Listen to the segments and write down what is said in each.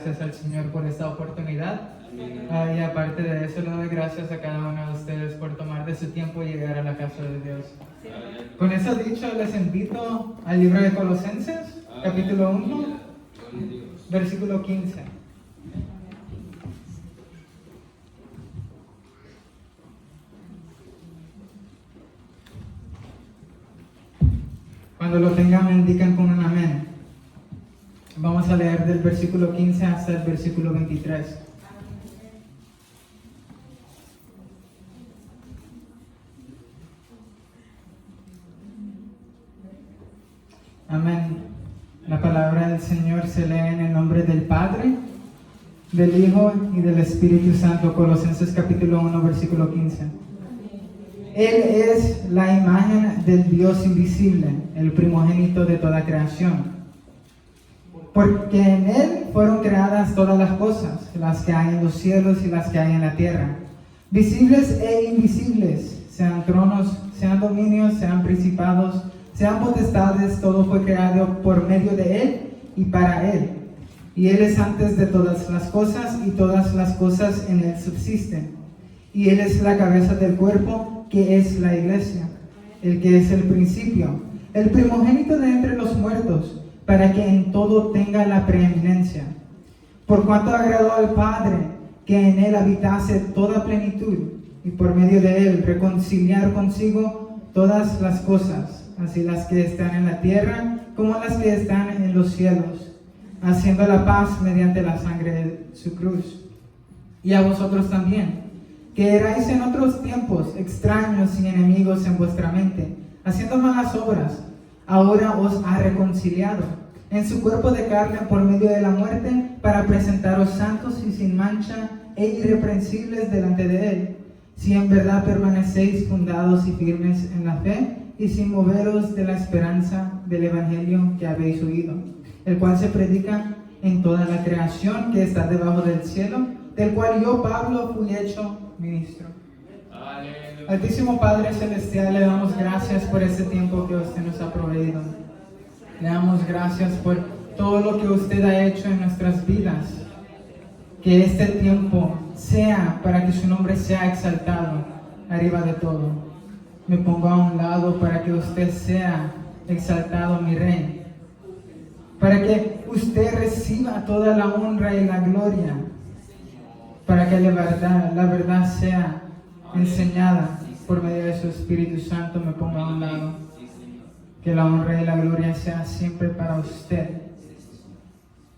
Gracias al Señor por esta oportunidad. Y aparte de eso, le doy gracias a cada uno de ustedes por tomar de su tiempo y llegar a la casa de Dios. Con eso dicho, les invito al libro de Colosenses, capítulo 1, versículo 15. Cuando lo tengan, me indican con un amén. Vamos a leer del versículo 15 hasta el versículo 23. Amén. La palabra del Señor se lee en el nombre del Padre, del Hijo y del Espíritu Santo. Colosenses capítulo 1, versículo 15. Él es la imagen del Dios invisible, el primogénito de toda creación. Porque en Él fueron creadas todas las cosas, las que hay en los cielos y las que hay en la tierra, visibles e invisibles, sean tronos, sean dominios, sean principados, sean potestades, todo fue creado por medio de Él y para Él. Y Él es antes de todas las cosas, y todas las cosas en Él subsisten. Y Él es la cabeza del cuerpo, que es la iglesia, el que es el principio, el primogénito de entre los muertos, para que en todo tenga la preeminencia. Por cuanto agradó al Padre que en Él habitase toda plenitud, y por medio de Él reconciliar consigo todas las cosas, así las que están en la tierra como las que están en los cielos, haciendo la paz mediante la sangre de su cruz. Y a vosotros también, que erais en otros tiempos extraños y enemigos en vuestra mente, haciendo malas obras, ahora os ha reconciliado en su cuerpo de carne por medio de la muerte, para presentaros santos y sin mancha e irreprensibles delante de Él, si en verdad permanecéis fundados y firmes en la fe, y sin moveros de la esperanza del Evangelio que habéis oído, el cual se predica en toda la creación que está debajo del cielo, del cual yo, Pablo, fui hecho ministro. Aleluya. Altísimo Padre Celestial, le damos gracias por este tiempo que usted nos ha proveído. Le damos gracias por todo lo que usted ha hecho en nuestras vidas. Que este tiempo sea para que su nombre sea exaltado arriba de todo. Me pongo a un lado para que usted sea exaltado, mi Rey. Para que usted reciba toda la honra y la gloria. Para que la verdad sea enseñada por medio de su Espíritu Santo. Me pongo a un lado. Que la honra y la gloria sea siempre para usted.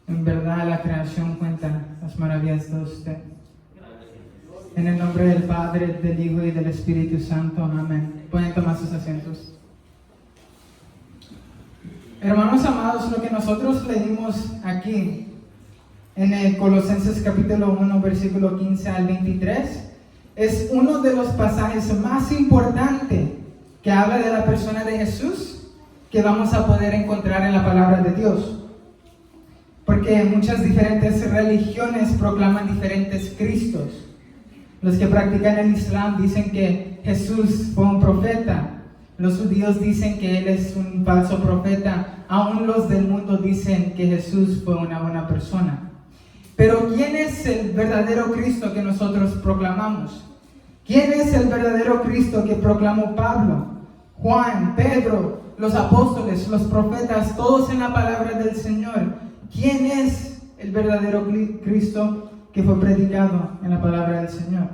En verdad la creación cuenta las maravillas de usted. En el nombre del Padre, del Hijo y del Espíritu Santo. Amén. Pueden tomar sus asientos. Hermanos amados, lo que nosotros leímos aquí en el Colosenses capítulo 1, versículo 15 al 23, es uno de los pasajes más importantes que habla de la persona de Jesús que vamos a poder encontrar en la palabra de Dios. Porque muchas diferentes religiones proclaman diferentes Cristos. Los que practican el Islam dicen que Jesús fue un profeta. Los judíos dicen que Él es un falso profeta. Aún los del mundo dicen que Jesús fue una buena persona. Pero ¿quién es el verdadero Cristo que nosotros proclamamos? ¿Quién es el verdadero Cristo que proclamó Pablo, Juan, Pedro, los apóstoles, los profetas, todos en la palabra del Señor? ¿Quién es el verdadero Cristo que fue predicado en la palabra del Señor?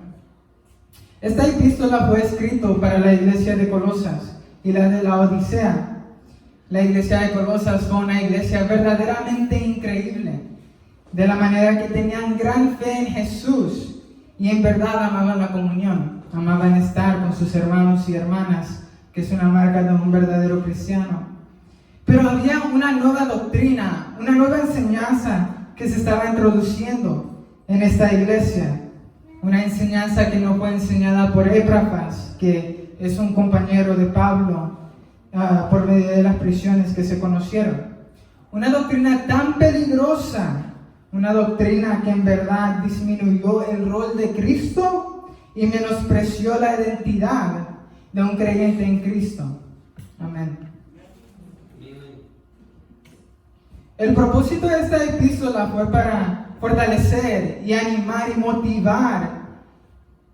Esta epístola fue escrita para la iglesia de Colosas y la de la Odisea. La iglesia de Colosas fue una iglesia verdaderamente increíble, de la manera que tenían gran fe en Jesús y en verdad amaban la comunión, amaban estar con sus hermanos y hermanas, que es una marca de un verdadero cristiano. Pero había una nueva doctrina, una nueva enseñanza que se estaba introduciendo en esta iglesia. Una enseñanza que no fue enseñada por Epafras, que es un compañero de Pablo, por medio de las prisiones que se conocieron. Una doctrina tan peligrosa, una doctrina que en verdad disminuyó el rol de Cristo y menospreció la identidad de un creyente en Cristo. Amén. El propósito de esta epístola fue para fortalecer y animar y motivar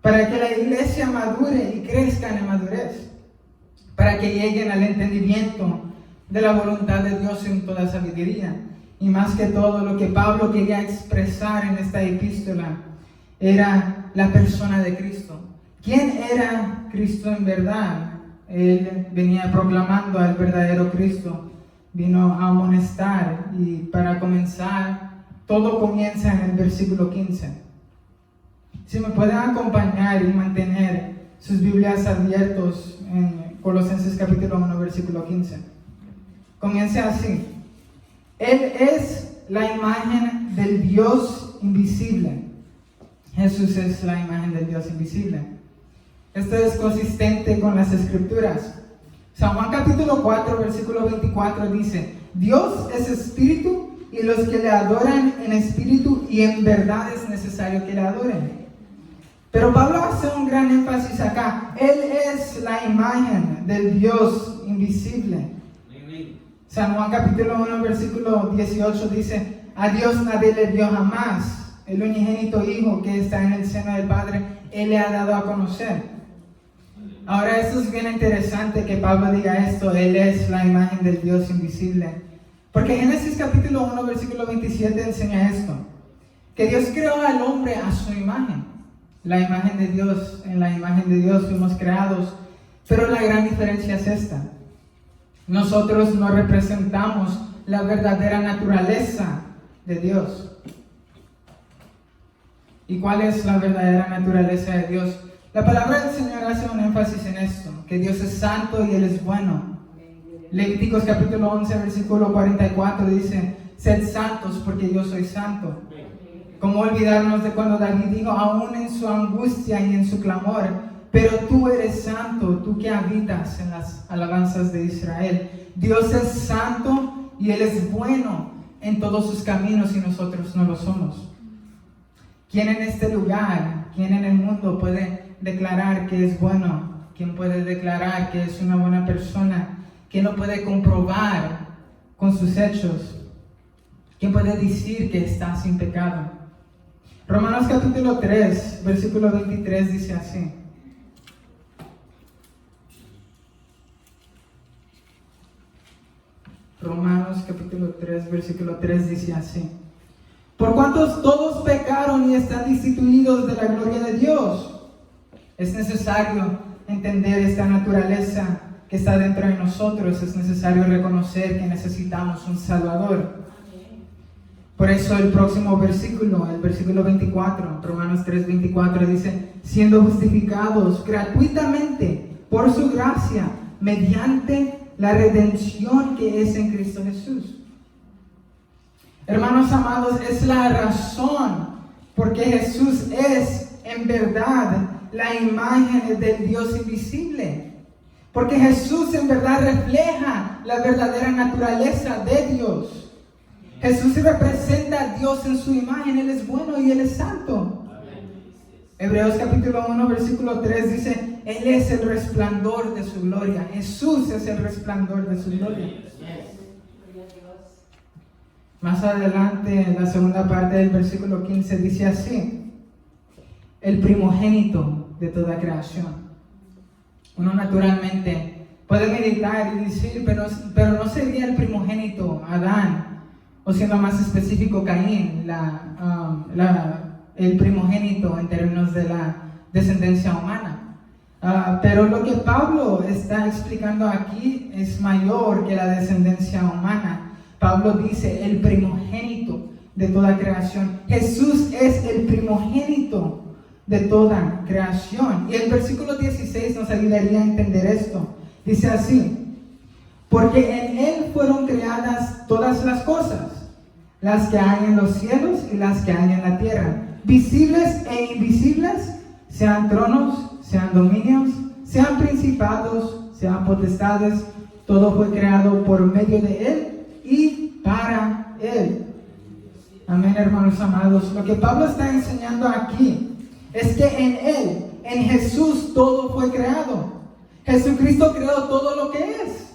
para que la iglesia madure y crezca en madurez, para que lleguen al entendimiento de la voluntad de Dios en toda sabiduría. Y más que todo, lo que Pablo quería expresar en esta epístola era la persona de Cristo. ¿Quién era Cristo en verdad? Él venía proclamando al verdadero Cristo, vino a amonestar, y para comenzar, todo comienza en el versículo 15. Si me pueden acompañar y mantener sus Biblias abiertos en Colosenses capítulo 1, versículo 15. Comienza así: Él es la imagen del Dios invisible. Jesús es la imagen del Dios invisible. Esto es consistente con las Escrituras. San Juan capítulo 4, versículo 24 dice: Dios es espíritu, y los que le adoran en espíritu y en verdad es necesario que le adoren. Pero Pablo hace un gran énfasis acá. Él es la imagen del Dios invisible. San Juan capítulo 1, versículo 18 dice: a Dios nadie le dio jamás. El unigénito Hijo que está en el seno del Padre, Él le ha dado a conocer. Ahora, esto es bien interesante que Pablo diga esto: Él es la imagen del Dios invisible. Porque Génesis capítulo 1, versículo 27 enseña esto: que Dios creó al hombre a su imagen. La imagen de Dios, en la imagen de Dios fuimos creados. Pero la gran diferencia es esta: nosotros no representamos la verdadera naturaleza de Dios. ¿Y cuál es la verdadera naturaleza de Dios? La palabra del Señor hace un énfasis en esto: que Dios es santo y Él es bueno. Levíticos capítulo 11, versículo 44 dice: sed santos porque yo soy santo. ¿Cómo olvidarnos de cuando David dijo, aún en su angustia y en su clamor: pero tú eres santo, tú que habitas en las alabanzas de Israel? Dios es santo y Él es bueno en todos sus caminos, y nosotros no lo somos. ¿Quién en este lugar, quién en el mundo puede declarar que es bueno? ¿Quién puede declarar que es una buena persona? ¿Quién lo puede comprobar con sus hechos? ¿Quién puede decir que está sin pecado? Romanos capítulo 3, versículo 23 dice así: Romanos capítulo 3, versículo 3 dice así: por cuanto todos pecaron y están destituidos de la gloria de Dios. Es necesario entender esta naturaleza que está dentro de nosotros. Es necesario reconocer que necesitamos un Salvador. Por eso el próximo versículo, el versículo 24, Romanos 3, 24 dice: siendo justificados gratuitamente por su gracia, mediante la redención que es en Cristo Jesús. Hermanos amados, es la razón porque Jesús es en verdad la imagen del Dios invisible. Porque Jesús en verdad refleja la verdadera naturaleza de Dios. Jesús representa a Dios en su imagen. Él es bueno y Él es santo. Hebreos capítulo 1, versículo 3 dice: Él es el resplandor de su gloria. Jesús es el resplandor de su gloria. Más adelante, en la segunda parte del versículo 15, dice así: el primogénito de toda creación. Uno naturalmente puede meditar y decir, pero no sería el primogénito Adán, o siendo más específico Caín, el primogénito en términos de la descendencia humana. Pero lo que Pablo está explicando aquí es mayor que la descendencia humana. Pablo dice el primogénito de toda creación. Jesús es el primogénito de toda creación. Y el versículo 16 nos ayudaría a entender esto. Dice así: porque en Él fueron creadas todas las cosas, las que hay en los cielos y las que hay en la tierra, visibles e invisibles, sean tronos, sean dominios, sean principados, sean potestades. Todo fue creado por medio de Él y para Él. Amén, hermanos amados. Lo que Pablo está enseñando aquí es que en Él, en Jesús, todo fue creado. Jesucristo creó todo lo que es.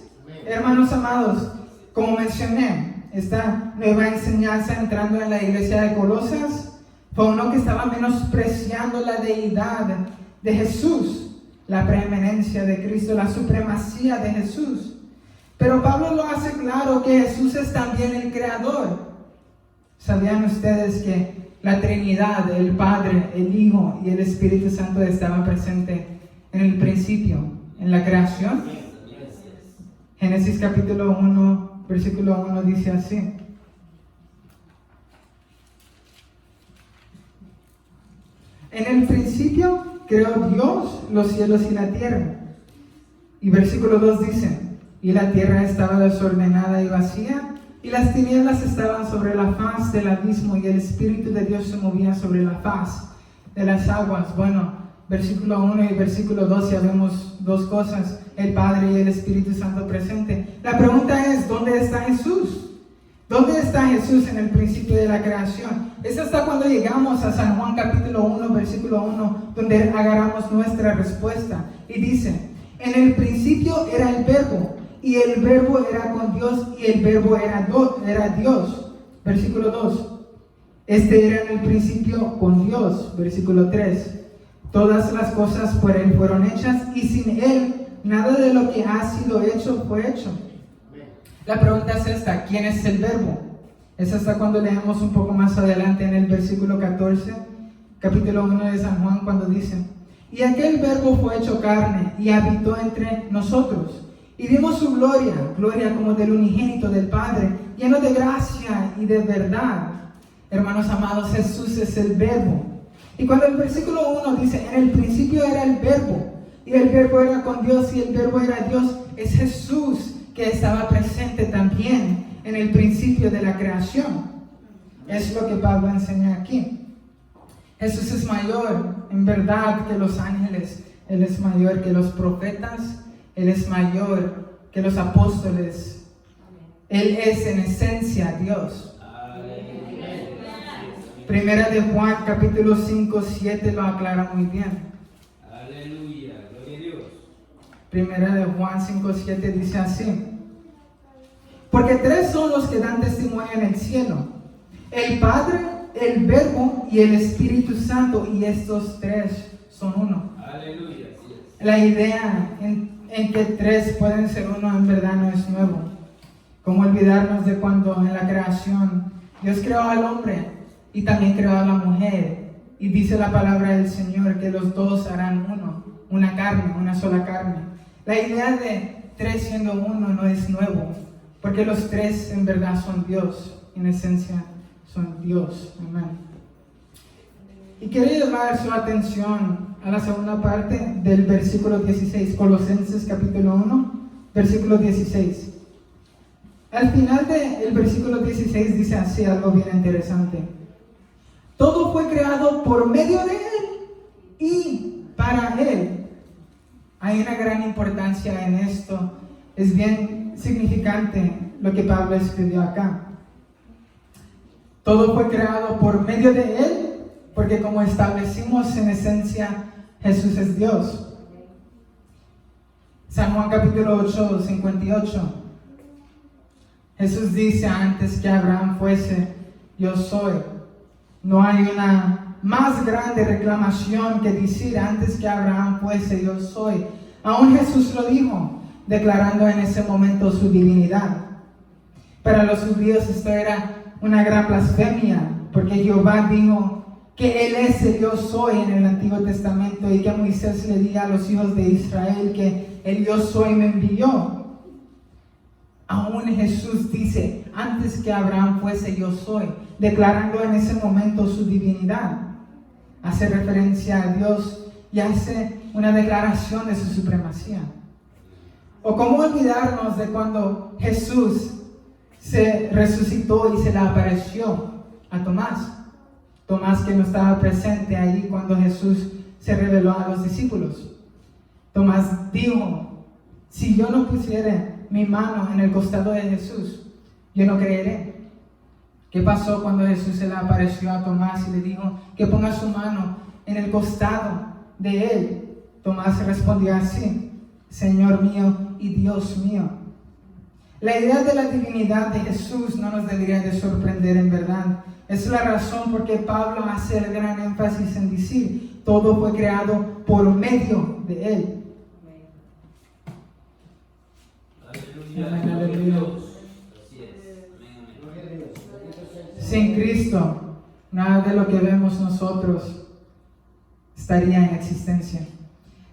Hermanos amados, como mencioné, esta nueva enseñanza entrando en la iglesia de Colosas fue uno que estaba menospreciando la deidad de Jesús, la preeminencia de Cristo, la supremacía de Jesús. Pero Pablo lo hace claro que Jesús es también el creador. ¿Sabían ustedes que la Trinidad, el Padre, el Hijo y el Espíritu Santo estaban presentes en el principio, en la creación? Génesis capítulo 1, versículo 1 dice así: en el principio creó Dios los cielos y la tierra. Y versículo 2 dice: y la tierra estaba desordenada y vacía, y las tinieblas estaban sobre la faz del abismo, y el Espíritu de Dios se movía sobre la faz de las aguas. Bueno, versículo 1 y versículo 2 ya vemos dos cosas: el Padre y el Espíritu Santo presente. La pregunta es, ¿dónde está Jesús? ¿Dónde está Jesús en el principio de la creación? Es hasta cuando llegamos a San Juan capítulo 1, versículo 1, donde agarramos nuestra respuesta. Y dice: en el principio era el Verbo, y el Verbo era con Dios, y el Verbo era Dios. Versículo 2. Este era en el principio con Dios. Versículo 3. Todas las cosas por Él fueron hechas, y sin Él nada de lo que ha sido hecho fue hecho. La pregunta es esta: ¿quién es el Verbo? Es hasta cuando leemos un poco más adelante en el versículo 14, capítulo 1 de San Juan, cuando dice: y aquel Verbo fue hecho carne y habitó entre nosotros, y vimos su gloria, gloria como del unigénito del Padre, lleno de gracia y de verdad. Hermanos amados, Jesús es el Verbo. Y cuando el versículo 1 dice: en el principio era el Verbo, y el Verbo era con Dios, y el Verbo era Dios, es Jesús que estaba presente también en el principio de la creación. Es lo que Pablo enseña aquí. Jesús es mayor en verdad que los ángeles. Él es mayor que los profetas. Él es mayor que los apóstoles. Él es en esencia Dios. Primera de Juan capítulo 5, 7 lo aclara muy bien. Aleluya, gloria a Dios. Primera de Juan 5, 7 dice así: porque tres son los que dan testimonio en el cielo: el Padre, el Verbo y el Espíritu Santo, y estos tres son uno. Aleluya. La idea en que tres pueden ser uno en verdad no es nuevo. Como olvidarnos de cuando en la creación Dios creó al hombre y también creó a la mujer, y dice la palabra del Señor que los dos harán uno, una carne, una sola carne. La idea de tres siendo uno no es nuevo, porque los tres en verdad son Dios, en esencia son Dios. Amén. Y quiero llamar su atención a la segunda parte del versículo 16, Colosenses capítulo 1, versículo 16. Al final del versículo 16 dice así algo bien interesante: todo fue creado por medio de Él y para Él. Hay una gran importancia en esto. Es bien significante lo que Pablo escribió acá. Todo fue creado por medio de Él, porque como establecimos en esencia, Jesús es Dios. San Juan capítulo 8, 58. Jesús dice: antes que Abraham fuese, yo soy. No hay una más grande reclamación que decir: antes que Abraham fuese, yo soy. Aún Jesús lo dijo, declarando en ese momento su divinidad. Para los judíos esto era una gran blasfemia, porque Jehová dijo que Él es el yo soy en el Antiguo Testamento, y que Moisés le diga a los hijos de Israel que el yo soy me envió. Aún Jesús dice: antes que Abraham fuese, yo soy, declarando en ese momento su divinidad. Hace referencia a Dios y hace una declaración de su supremacía. O cómo olvidarnos de cuando Jesús se resucitó y se le apareció a Tomás. Tomás, que no estaba presente ahí cuando Jesús se reveló a los discípulos. Tomás dijo: si yo no pusiera mi mano en el costado de Jesús, yo no creeré. ¿Qué pasó cuando Jesús se le apareció a Tomás y le dijo que ponga su mano en el costado de él? Tomás respondió así: Señor mío y Dios mío. La idea de la divinidad de Jesús no nos debería de sorprender en verdad. Es la razón por qué Pablo hace el gran énfasis en decir, todo fue creado por medio de Él. Aleluya. Amén, Gloria a aleluya. Dios. Así es. Amén, amén. Sin Cristo, nada de lo que vemos nosotros estaría en existencia.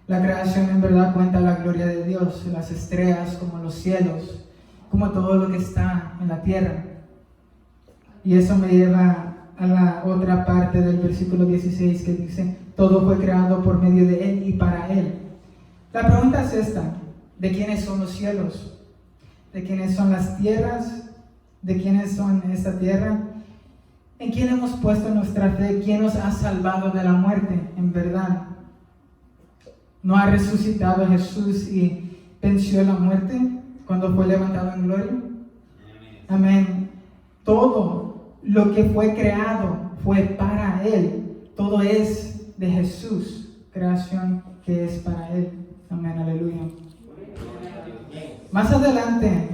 La creación en verdad cuenta la gloria de Dios, las estrellas como los cielos, como todo lo que está en la tierra. Y eso me lleva a la otra parte del versículo 16 que dice, todo fue creado por medio de Él y para Él. La pregunta es esta, ¿de quiénes son los cielos? ¿De quiénes son las tierras? ¿De quiénes son esta tierra? ¿En quién hemos puesto nuestra fe? ¿Quién nos ha salvado de la muerte? En verdad, ¿no ha resucitado Jesús y venció la muerte cuando fue levantado en gloria? Amén. Todo lo que fue creado fue para Él. Todo es de Jesús, creación que es para Él. Amén, aleluya. Más adelante,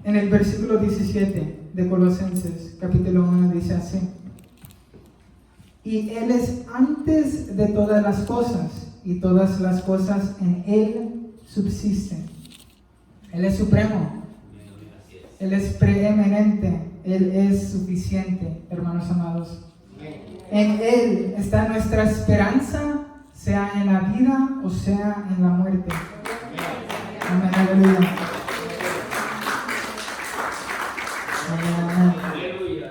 en el versículo 17 de Colosenses, capítulo 1, dice así. Y Él es antes de todas las cosas, y todas las cosas en Él subsisten. Él es supremo. Él es preeminente. Él es suficiente, hermanos amados. En Él está nuestra esperanza, sea en la vida o sea en la muerte. Amén, aleluya. Amén, amén.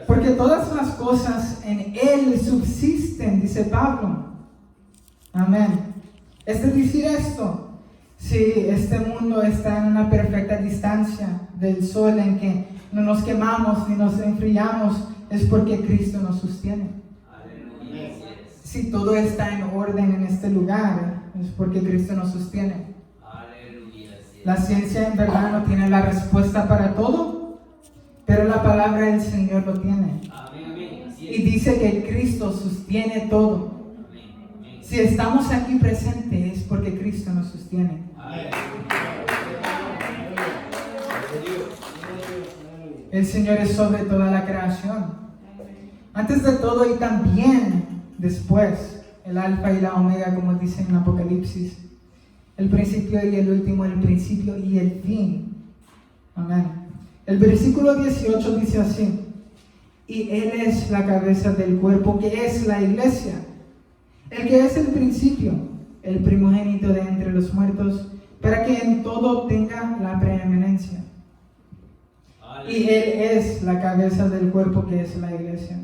Porque todas las cosas en Él subsisten, dice Pablo. Amén. Es decir esto, si este mundo está en una perfecta distancia del sol en que no nos quemamos ni nos enfriamos, es porque Cristo nos sostiene. Si todo está en orden en este lugar, es porque Cristo nos sostiene. La ciencia en verdad no tiene la respuesta para todo, pero la palabra del Señor lo tiene. Y dice que Cristo sostiene todo. Si estamos aquí presentes es porque Cristo nos sostiene. El Señor es sobre toda la creación. Antes de todo y también después, el alfa y la omega, como dice en Apocalipsis. El principio y el último, el principio y el fin. Amén. El versículo 18 dice así. Y Él es la cabeza del cuerpo, que es la iglesia. El que es el principio, el primogénito de entre los muertos, para que en todo tenga la preeminencia. Y Él es la cabeza del cuerpo, que es la iglesia.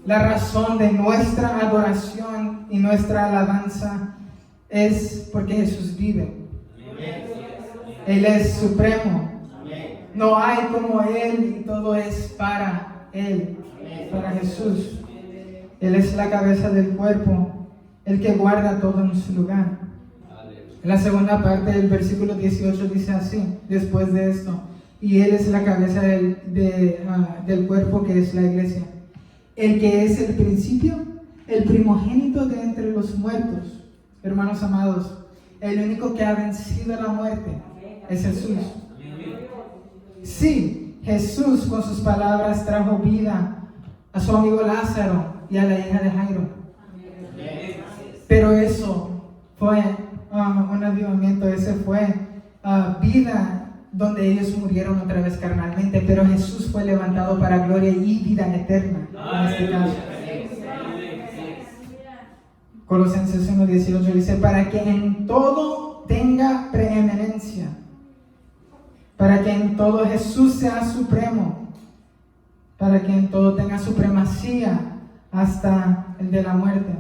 La razón de nuestra adoración y nuestra alabanza es porque Jesús vive. Él es supremo. No hay como Él y todo es para Él, para Jesús. Él es la cabeza del cuerpo, el que guarda todo en su lugar. La segunda parte del versículo 18 dice así, después de esto, y Él es la cabeza del cuerpo, que es la iglesia. El que es el principio, el primogénito de entre los muertos. Hermanos amados, el único que ha vencido la muerte es Jesús. Sí, Jesús con sus palabras trajo vida a su amigo Lázaro y a la hija de Jairo. Pero eso fue un avivamiento, ese fue vida donde ellos murieron otra vez carnalmente, pero Jesús fue levantado para gloria y vida eterna en este caso. Colosenses 1:18 dice, para que en todo tenga preeminencia, para que en todo Jesús sea supremo, para que en todo tenga supremacía hasta el de la muerte,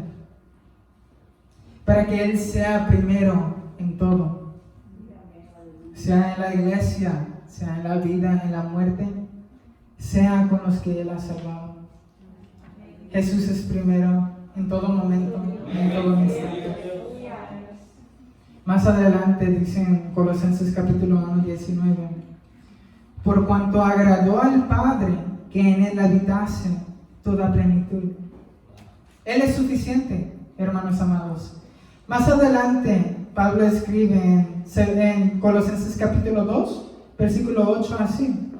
para que Él sea primero en todo, sea en la iglesia, sea en la vida, en la muerte, sea con los que Él ha salvado. Jesús es primero en todo momento, en todo instante. Más adelante dice en Colosenses capítulo 1:19, por cuanto agradó al Padre que en Él habitase toda plenitud. Él es suficiente, hermanos amados. Más adelante Pablo escribe en Colosenses capítulo 2, versículo 8 así: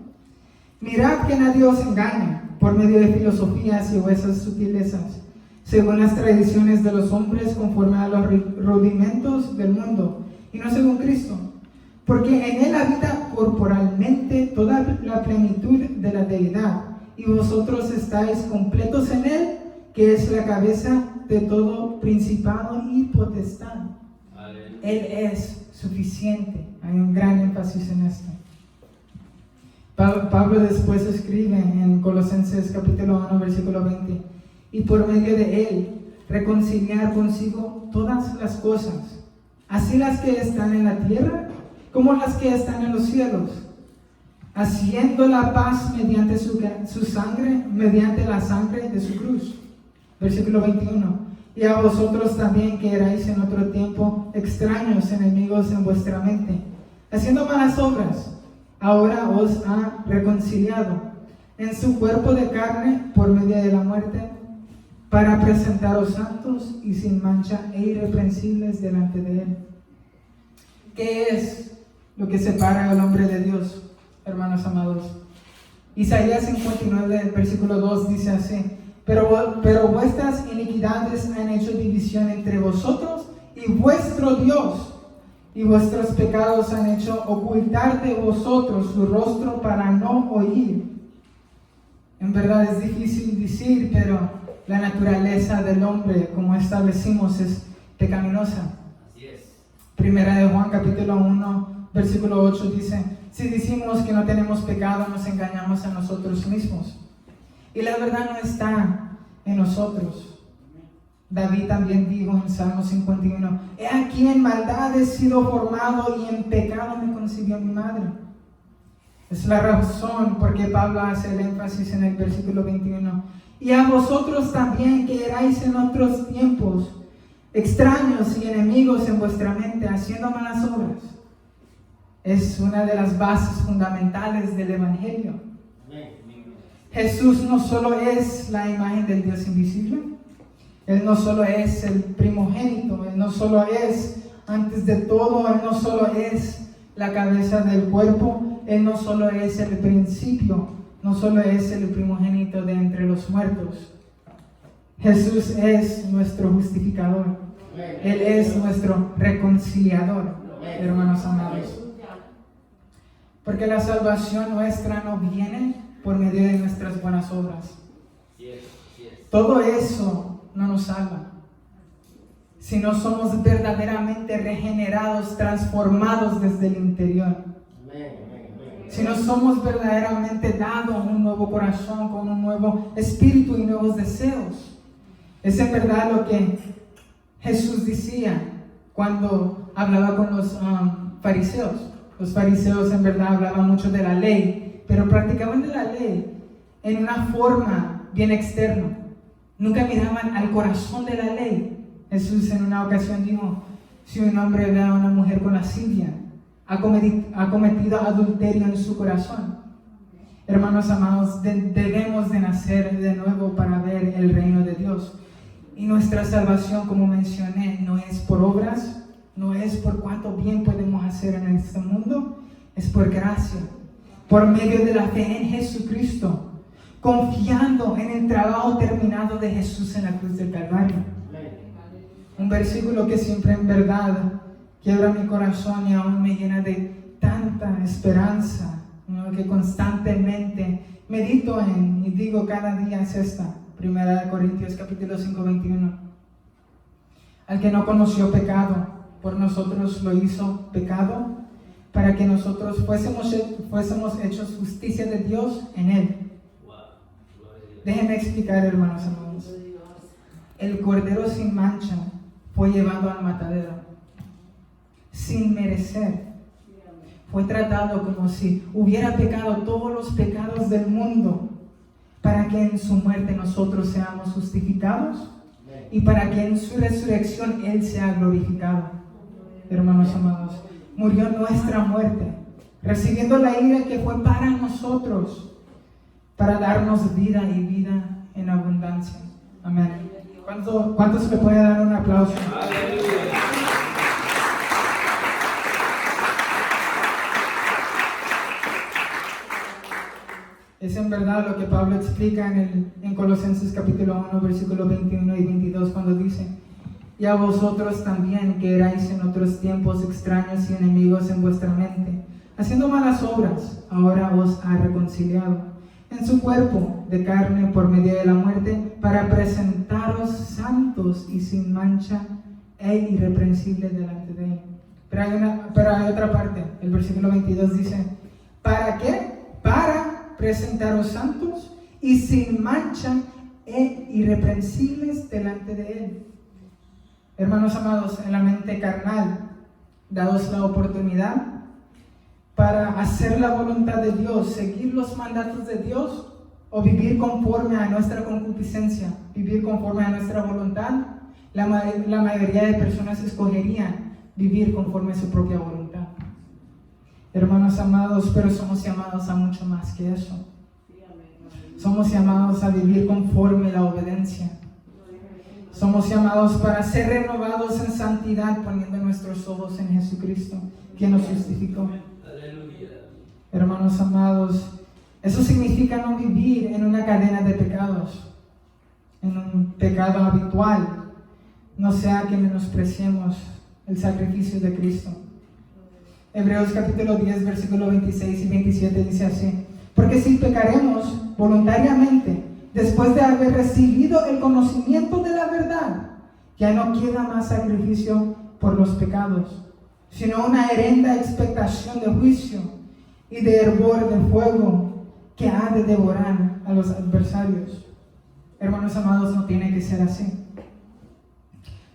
mirad que nadie os engañe por medio de filosofías y huesas sutilezas, según las tradiciones de los hombres, conforme a los rudimentos del mundo, y no según Cristo. Porque en él habita corporalmente toda la plenitud de la deidad, y vosotros estáis completos en él, que es la cabeza de todo principado y potestad. Aleluya. Él es suficiente. Hay un gran énfasis en esto. Pablo después escribe en Colosenses capítulo 1, versículo 20: y por medio de él reconciliar consigo todas las cosas, así las que están en la tierra como las que están en los cielos, haciendo la paz mediante su sangre, mediante la sangre de su cruz. Versículo 21: y a vosotros también, que erais en otro tiempo extraños, enemigos en vuestra mente, haciendo malas obras, ahora os ha reconciliado en su cuerpo de carne por medio de la muerte, para presentaros santos y sin mancha e irreprensibles delante de él. ¿Qué es lo que separa al hombre de Dios, hermanos amados? Isaías 59, versículo 2 dice así: pero vuestras iniquidades han hecho división entre vosotros y vuestro Dios, y vuestros pecados han hecho ocultar de vosotros su rostro para no oír. En verdad es difícil decir, pero la naturaleza del hombre, como establecimos, es pecaminosa. Así es. Primera de Juan capítulo 1, versículo 8 dice: si decimos que no tenemos pecado, nos engañamos a nosotros mismos, y la verdad no está en nosotros. David también dijo en Salmo 51: he aquí en maldad he sido formado, y en pecado me concibió mi madre. Es la razón por que Pablo hace el énfasis en el versículo 21: y a vosotros también, que erais en otros tiempos extraños y enemigos en vuestra mente, haciendo malas obras. Es una de las bases fundamentales del Evangelio. Jesús no solo es la imagen del Dios invisible, Él no solo es el primogénito, Él no solo es antes de todo, Él no solo es la cabeza del cuerpo, Él no solo es el principio, no solo es el primogénito de entre los muertos. Jesús es nuestro justificador, Él es nuestro reconciliador, hermanos amados. Porque la salvación nuestra no viene por medio de nuestras buenas obras. Todo eso no nos salva. Si no somos verdaderamente regenerados, transformados desde el interior. Si no somos verdaderamente dados un nuevo corazón, con un nuevo espíritu y nuevos deseos. Es en verdad lo que Jesús decía cuando hablaba con los fariseos. Los fariseos en verdad hablaban mucho de la ley, pero practicaban de la ley en una forma bien externa. Nunca miraban al corazón de la ley. Jesús en una ocasión dijo: si un hombre ve a una mujer con lascivia, ha cometido adulterio en su corazón. Hermanos amados, debemos de nacer de nuevo para ver el reino de Dios. Y nuestra salvación, como mencioné, no es por obras, no es por cuánto bien podemos hacer en este mundo, es por gracia, por medio de la fe en Jesucristo, confiando en el trabajo terminado de Jesús en la cruz del Calvario. Un versículo que siempre en verdad quiebra mi corazón y aún me llena de tanta esperanza, que constantemente medito en y digo cada día es esta. Primera de Corintios capítulo 5, 21. Al que no conoció pecado, por nosotros lo hizo pecado, para que nosotros fuésemos hechos justicia de Dios en él. Déjenme explicar, hermanos amados. El cordero sin mancha fue llevado al matadero, sin merecer. Fue tratado como si hubiera pecado todos los pecados del mundo, para que en su muerte nosotros seamos justificados y para que en su resurrección Él sea glorificado. Hermanos amados, murió nuestra muerte, recibiendo la ira que fue para nosotros, para darnos vida y vida en abundancia. Amén. ¿Cuántos le pueden dar un aplauso? Es en verdad lo que Pablo explica en Colosenses capítulo 1, versículos 21 y 22, cuando dice: y a vosotros también, que erais en otros tiempos extraños y enemigos en vuestra mente, haciendo malas obras, ahora os ha reconciliado en su cuerpo de carne por medio de la muerte, para presentaros santos y sin mancha e irreprensibles delante de él. Pero hay otra parte, el versículo 22 dice: ¿para qué? Para presentaros santos y sin mancha e irreprensibles delante de él. Hermanos amados, en la mente carnal, daos la oportunidad para hacer la voluntad de Dios, seguir los mandatos de Dios, o vivir conforme a nuestra concupiscencia, vivir conforme a nuestra voluntad. La mayoría de personas escogerían vivir conforme a su propia voluntad. Hermanos amados, pero somos llamados a mucho más que eso. Somos llamados a vivir conforme a la obediencia. Somos llamados para ser renovados en santidad, poniendo nuestros ojos en Jesucristo, quien nos justificó. Hermanos amados, eso significa no vivir en una cadena de pecados, en un pecado habitual, no sea que menospreciemos el sacrificio de Cristo. Hebreos capítulo 10, versículos 26 y 27 dice así: porque si pecaremos voluntariamente, después de haber recibido el conocimiento de la verdad, ya no queda más sacrificio por los pecados, sino una herenda expectación de juicio y de hervor de fuego que ha de devorar a los adversarios. Hermanos amados, no tiene que ser así.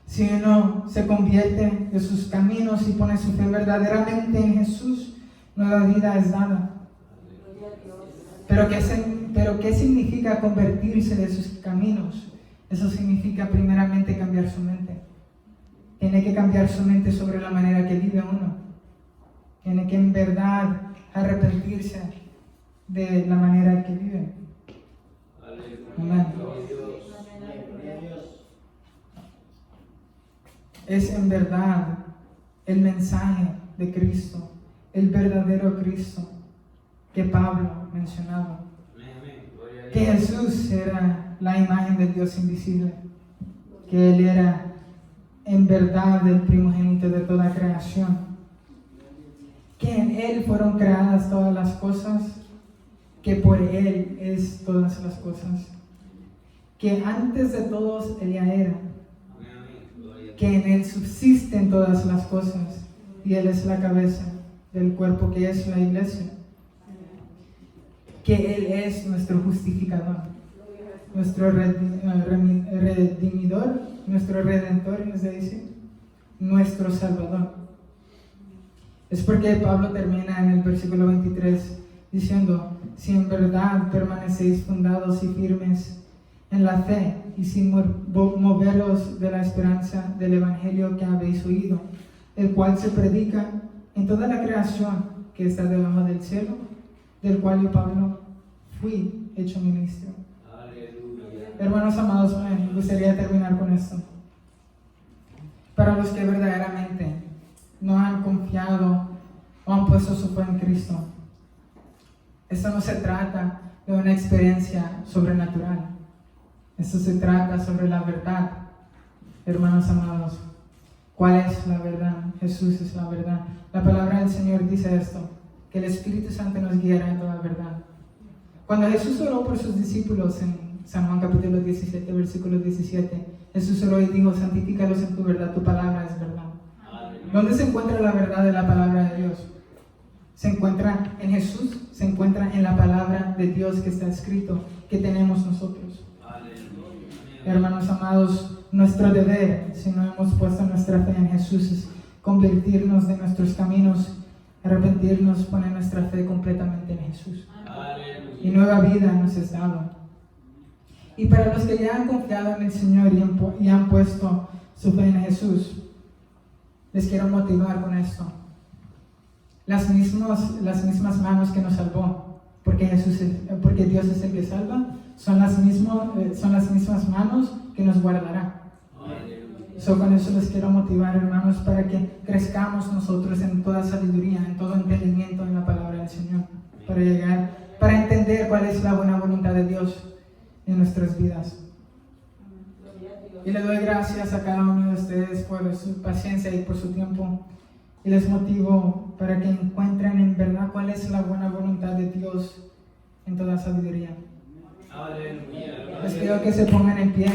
Si uno se convierte de sus caminos y pone su fe verdaderamente en Jesús, nueva vida es dada. Pero ¿qué significa convertirse de sus caminos? Eso significa primeramente cambiar su mente. Tiene que cambiar su mente sobre la manera que vive uno. Tiene que en verdad arrepentirse de la manera que vive. Amén. Es en verdad el mensaje de Cristo, el verdadero Cristo que Pablo mencionaba. Que Jesús era la imagen del Dios invisible, que Él era en verdad el primogénito de toda creación, que en Él fueron creadas todas las cosas, que por Él es todas las cosas, que antes de todos Él ya era, que en Él subsisten todas las cosas y Él es la cabeza del cuerpo que es la iglesia, que Él es nuestro justificador, nuestro redimidor, nuestro redentor, es decir, nuestro salvador. Es porque Pablo termina en el versículo 23 diciendo: si en verdad permanecéis fundados y firmes en la fe y sin moveros de la esperanza del evangelio que habéis oído, el cual se predica en toda la creación que está debajo del cielo, del cual yo, Pablo, fui hecho ministro. Aleluya. Hermanos amados, me gustaría terminar con esto. Para los que verdaderamente no han confiado o han puesto su fe en Cristo, esto no se trata de una experiencia sobrenatural. Esto se trata sobre la verdad. Hermanos amados, ¿cuál es la verdad? Jesús es la verdad. La palabra del Señor dice esto: que el Espíritu Santo nos guiará en toda verdad. Cuando Jesús oró por sus discípulos en San Juan capítulo 17, versículo 17, Jesús oró y dijo: santifícalos en tu verdad, tu palabra es verdad. Aleluya. ¿Dónde se encuentra la verdad de la palabra de Dios? Se encuentra en Jesús, se encuentra en la palabra de Dios que está escrito, que tenemos nosotros. Aleluya. Hermanos amados, nuestro deber, si no hemos puesto nuestra fe en Jesús, es convertirnos de nuestros caminos, arrepentirnos, poner nuestra fe completamente en Jesús. Aleluya. Y nueva vida nos es dado. Y para los que ya han confiado en el Señor y han puesto su fe en Jesús, les quiero motivar con esto. Las mismas manos que nos salvó, porque Dios es el que salva, son las mismas manos que nos guardará. Con eso les quiero motivar, hermanos, para que crezcamos nosotros en toda sabiduría, en todo entendimiento en la palabra del Señor, para llegar para entender cuál es la buena voluntad de Dios en nuestras vidas. Y le doy gracias a cada uno de ustedes por su paciencia y por su tiempo. Y les motivo para que encuentren en verdad cuál es la buena voluntad de Dios en toda sabiduría. Aleluya. Les pido que se pongan en pie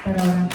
para orar.